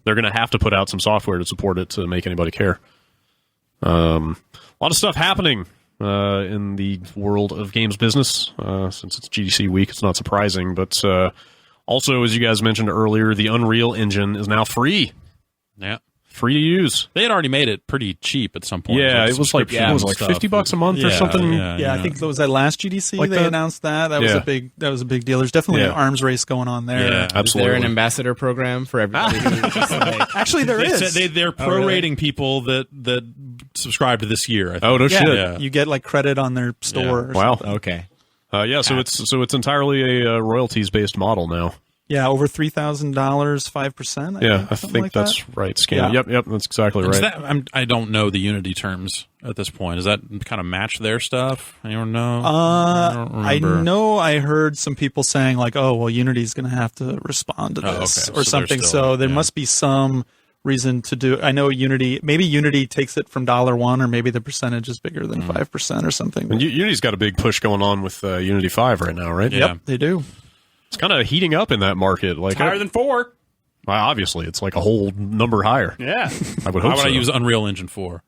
they're going to have to put out some software to support it to make anybody care. A lot of stuff happening in the world of games business. Since it's GDC week, it's not surprising. But also, as you guys mentioned earlier, the Unreal Engine is now free. Yeah. Free to use. They had already made it pretty cheap at some point. Yeah, it was like $50 a month or something. Yeah, I think that was that last GDC like they announced that. That was a big deal. There's definitely an arms race going on there. Yeah, absolutely. Is there an ambassador program for everybody? Actually, there is. They're prorating people that subscribed this year. I think. Oh no shit! Yeah. You get like credit on their store. Or wow. something. Okay. So it's entirely a royalties based model now. Yeah, over $3,000, 5%. I think like that's that. right. Scan. Yeah. Yep, that's exactly right. I don't know the Unity terms at this point. Does that kind of match their stuff? I don't know. I know I heard some people saying like, "Oh, well, Unity's going to have to respond to this or something." So there must be some reason to do. I know maybe Unity takes it from $1, or maybe the percentage is bigger than 5% or something. And Unity's got a big push going on with Unity 5 right now, right? Yeah. Yep, they do. It's kind of heating up in that market. Like higher than 4. Well, obviously, it's like a whole number higher. Yeah. I would hope Why would so. I use Unreal Engine 4?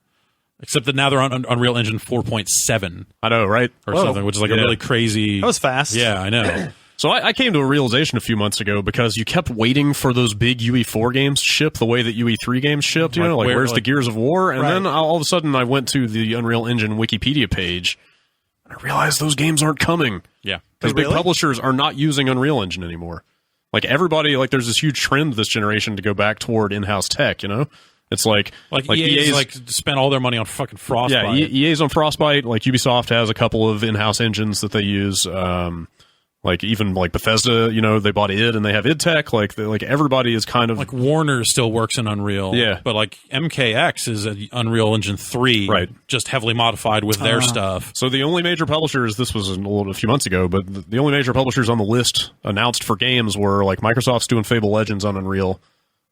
Except that now they're on Unreal Engine 4.7. I know, right? Or something, which is like a really crazy... That was fast. Yeah, I know. So I came to a realization a few months ago because you kept waiting for those big UE4 games to ship the way that UE3 games shipped. You know, like where's the Gears of War? And then all of a sudden I went to the Unreal Engine Wikipedia page and I realized those games aren't coming. Yeah. Because big publishers are not using Unreal Engine anymore. Like everybody, like there's this huge trend this generation to go back toward in-house tech, you know? It's like EA's like spent all their money on fucking Frostbite. Yeah, EA's on Frostbite. Like Ubisoft has a couple of in-house engines that they use. Like even like Bethesda, you know, they bought id and they have id Tech. Like everybody is kind of like Warner still works in Unreal. Yeah, but like MKX is an Unreal Engine 3, right? Just heavily modified with their stuff. So the only major publishers, this was a few months ago, but the only major publishers on the list announced for games were like Microsoft's doing Fable Legends on Unreal.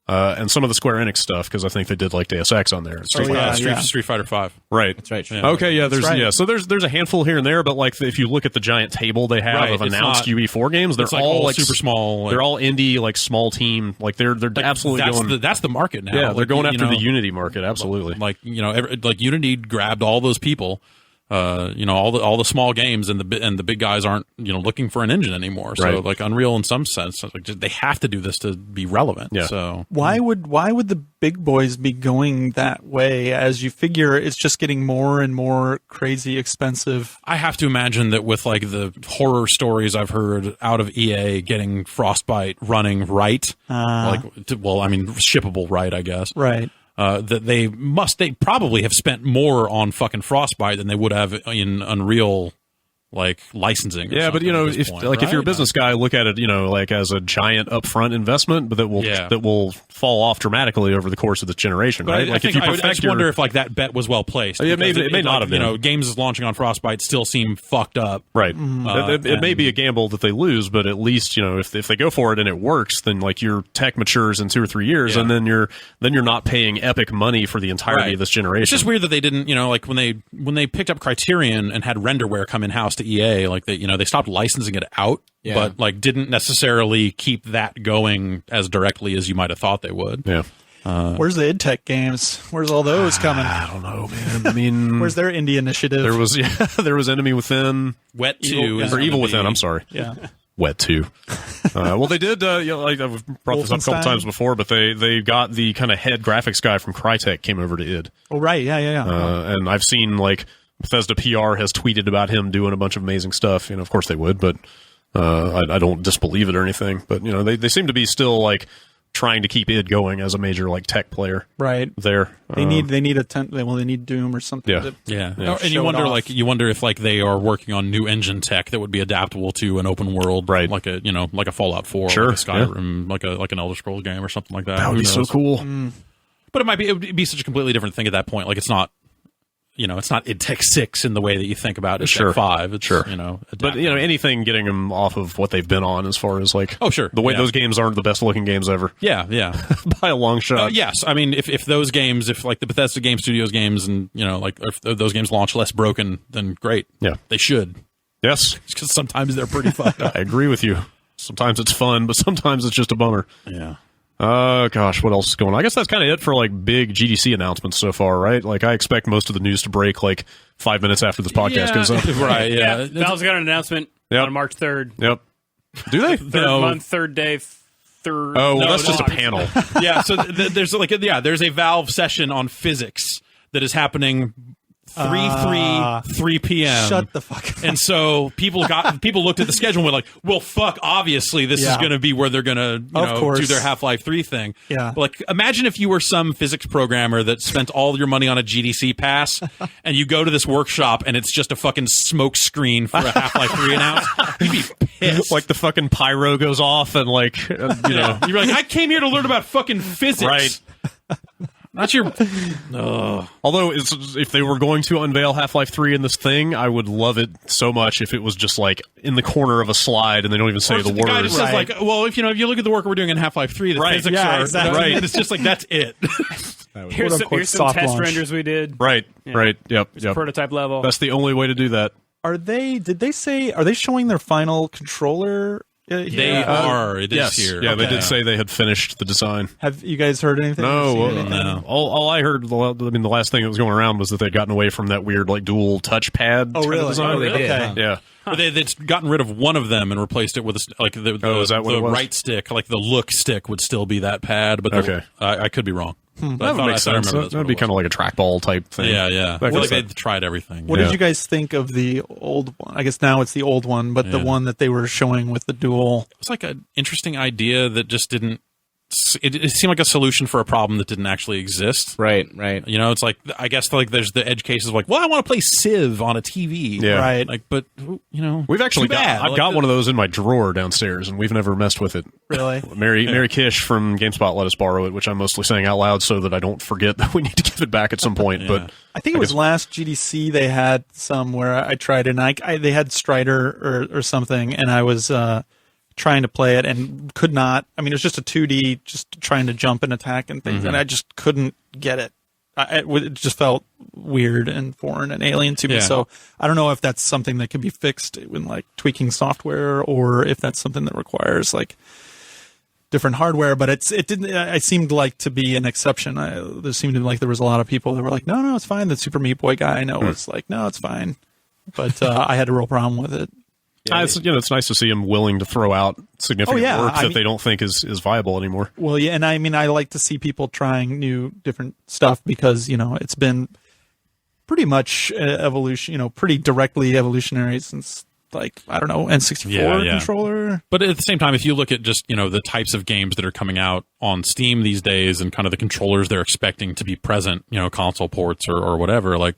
And some of the Square Enix stuff, because I think they did like Deus Ex on there. Street Fighter 5. Right. That's right. Yeah. Okay, yeah, so there's a handful here and there, but like if you look at the giant table they have of announced UE4 games, they're all like super small. They're all indie, like small team. Like they're absolutely going. That's the market now. Yeah, they're going after the Unity market. Absolutely. Like like Unity grabbed all those people. All the small games and the big guys aren't looking for an engine anymore. So like Unreal in some sense, like they have to do this to be relevant. Yeah. So why would the big boys be going that way? As you figure, it's just getting more and more crazy expensive. I have to imagine that with like the horror stories I've heard out of EA getting Frostbite running right, shippable right, I guess. Right. That they probably have spent more on fucking Frostbite than they would have in Unreal, like licensing. Yeah, but if you're a business guy, look at it, like as a giant upfront investment, but that will fall off dramatically over the course of this generation, but right? I just wonder if like that bet was well placed. It may not have been. Games launching on Frostbite still seem fucked up, right? It may be a gamble that they lose, but at least if they go for it and it works, then like your tech matures in 2 or 3 years, and then you're not paying epic money for the entirety of this generation. It's just weird that they didn't, like when they picked up Criterion and had Renderware come in house to EA, like they stopped licensing it out, but like didn't necessarily keep that going as directly as you might have thought they would. Yeah. Where's the id Tech games? Where's all those coming? I don't know, man. I mean, where's their indie initiative? There was Enemy Within, Wet 2, or Evil Within. I'm sorry. Yeah. Wet 2. Well, they did. Like I've brought this up a couple times before, but they got the kind of head graphics guy from Crytek came over to id. Oh right, yeah. And I've seen like Bethesda PR has tweeted about him doing a bunch of amazing stuff. Of course they would, but I don't disbelieve it or anything. But they seem to be still like trying to keep id going as a major like tech player. Right there, they need they need Doom or something. And you wonder if like they are working on new engine tech that would be adaptable to an open world, right? Like a Fallout 4, sure, like a Skyrim, like an Elder Scrolls game or something like that. That would be so cool. But it would be such a completely different thing at that point. Like it's not. It's not id Tech 6 in the way that you think about id Tech 5. It's, but anything getting them off of what they've been on as far as like, the way those games aren't the best looking games ever. Yeah. By a long shot. Yes. I mean, if those games, if like the Bethesda Game Studios games and, like if those games launch less broken, then great. Yeah. They should. Yes. Because sometimes they're pretty fucked up. I agree with you. Sometimes it's fun, but sometimes it's just a bummer. Yeah. Gosh, what else is going on? I guess that's kind of it for like big GDC announcements so far, right? Like I expect most of the news to break like 5 minutes after this podcast goes up. Right, yeah. Valve's got an announcement on March 3rd. Yep. Do they? Third month, third day, third... Oh, well, that's just a panel. Yeah, so there's a Valve session on physics that is happening 3 p.m. Shut the fuck up. And so people looked at the schedule and were like, well, fuck, obviously this is going to be where they're going to do their Half-Life 3 thing. Yeah. But like, imagine if you were some physics programmer that spent all your money on a GDC pass and you go to this workshop and it's just a fucking smoke screen for a Half-Life 3 announce. You'd be pissed. Like the fucking pyro goes off and like, you're like, I came here to learn about fucking physics. Right. Not your. Although, if they were going to unveil Half-Life 3 in this thing, I would love it so much if it was just like in the corner of a slide and they don't even say the guy words. just says like, well, if you look at the work we're doing in Half-Life 3, the physics are exactly. Right. And it's just like that's it. Here's some test renders we did. Right. Yep. Prototype level. That's the only way to do that. Are they showing their final controller? They are this year. Yeah, they did say they had finished the design. Have you guys heard anything? No. All I heard, the last thing that was going around was that they'd gotten away from that weird like dual touchpad. Oh, really? Design. Oh, they did. Okay. Yeah. But they'd gotten rid of one of them and replaced it with like the is that what it was? right stick, like the look stick would still be that pad. But I could be wrong. But That would make sense. That would be kind of like a trackball type thing. Yeah. I feel like they'd tried everything. What did you guys think of the old one? I guess now it's the old one, but the one that they were showing with the dual. It's like an interesting idea that just didn't. It seemed like a solution for a problem that didn't actually exist. Right. You know, it's like I guess like there's the edge cases of like, well, I want to play Civ on a TV. Yeah. Right. Like, but you know, We've actually too bad. I've got one of those in my drawer downstairs, and we've never messed with it. Really? Mary Kish from GameSpot let us borrow it, which I'm mostly saying out loud so that I don't forget that we need to give it back at some point. But I think it was last GDC they had some where I tried it, and they had Strider or something, and I was trying to play it and could not. I mean, it was just a 2D, just trying to jump and attack and things, and I just couldn't get it. It just felt weird and foreign and alien to me. Yeah. So I don't know if that's something that can be fixed in like tweaking software, or if that's something that requires like different hardware. But it seemed like to be an exception. There seemed to be like there was a lot of people that were like, no, it's fine. The Super Meat Boy guy I know was like, no, it's fine. But I had a real problem with it. It's nice to see them willing to throw out significant work that they don't think is viable anymore. Well, yeah, and I mean, I like to see people trying new, different stuff because it's been pretty much evolution, pretty directly evolutionary since like I don't know N64 controller. But at the same time, if you look at just the types of games that are coming out on Steam these days and kind of the controllers they're expecting to be present, console ports or whatever, like.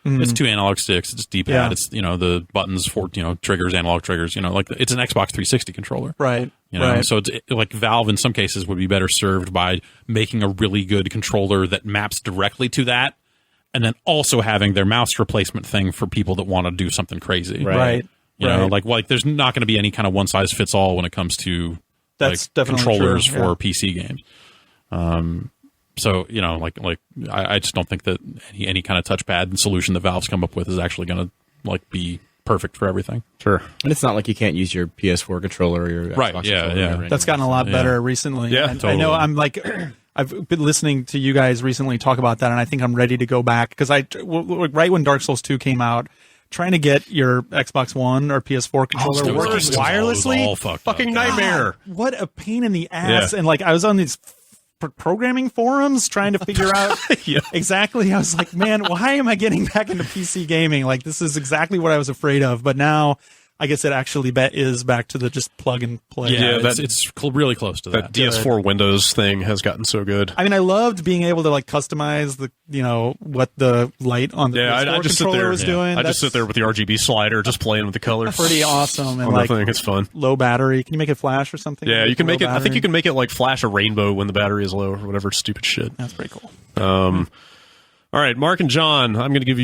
It's 2 analog sticks. It's D-pad. Yeah. It's the buttons for triggers, analog triggers. Like it's an Xbox 360 controller. Right. Right. So it's like Valve in some cases would be better served by making a really good controller that maps directly to that, and then also having their mouse replacement thing for people that want to do something crazy. Right. You know, like there's not going to be any kind of one size fits all when it comes to That's definitely controllers true, for PC games. So I just don't think that any kind of touchpad solution that Valve's come up with is actually going to be perfect for everything. Sure. And it's not like you can't use your PS4 controller or your Xbox controller. That's gotten a lot better recently. Yeah, and totally. I know I'm like I've been listening to you guys recently talk about that, and I think I'm ready to go back because right when Dark Souls 2 came out, trying to get your Xbox One or PS4 controller working wirelessly, fucking nightmare. What a pain in the ass! And I was on these programming forums trying to figure out exactly. I was like, man, why am I getting back into PC gaming? Like, this is exactly what I was afraid of. But now, I guess it actually is back to the just plug and play. Yeah, it's really close to that. That DS4 Windows thing has gotten so good. I mean, I loved being able to customize the what the light on the PS4 controller was doing. I just sit there with the RGB slider, just playing with the colors. Pretty awesome, and I think it's fun. Low battery. Can you make it flash or something? Yeah, you can make it. Battery? I think you can make it flash a rainbow when the battery is low or whatever stupid shit. That's pretty cool. All right, Mark and John, I'm going to give you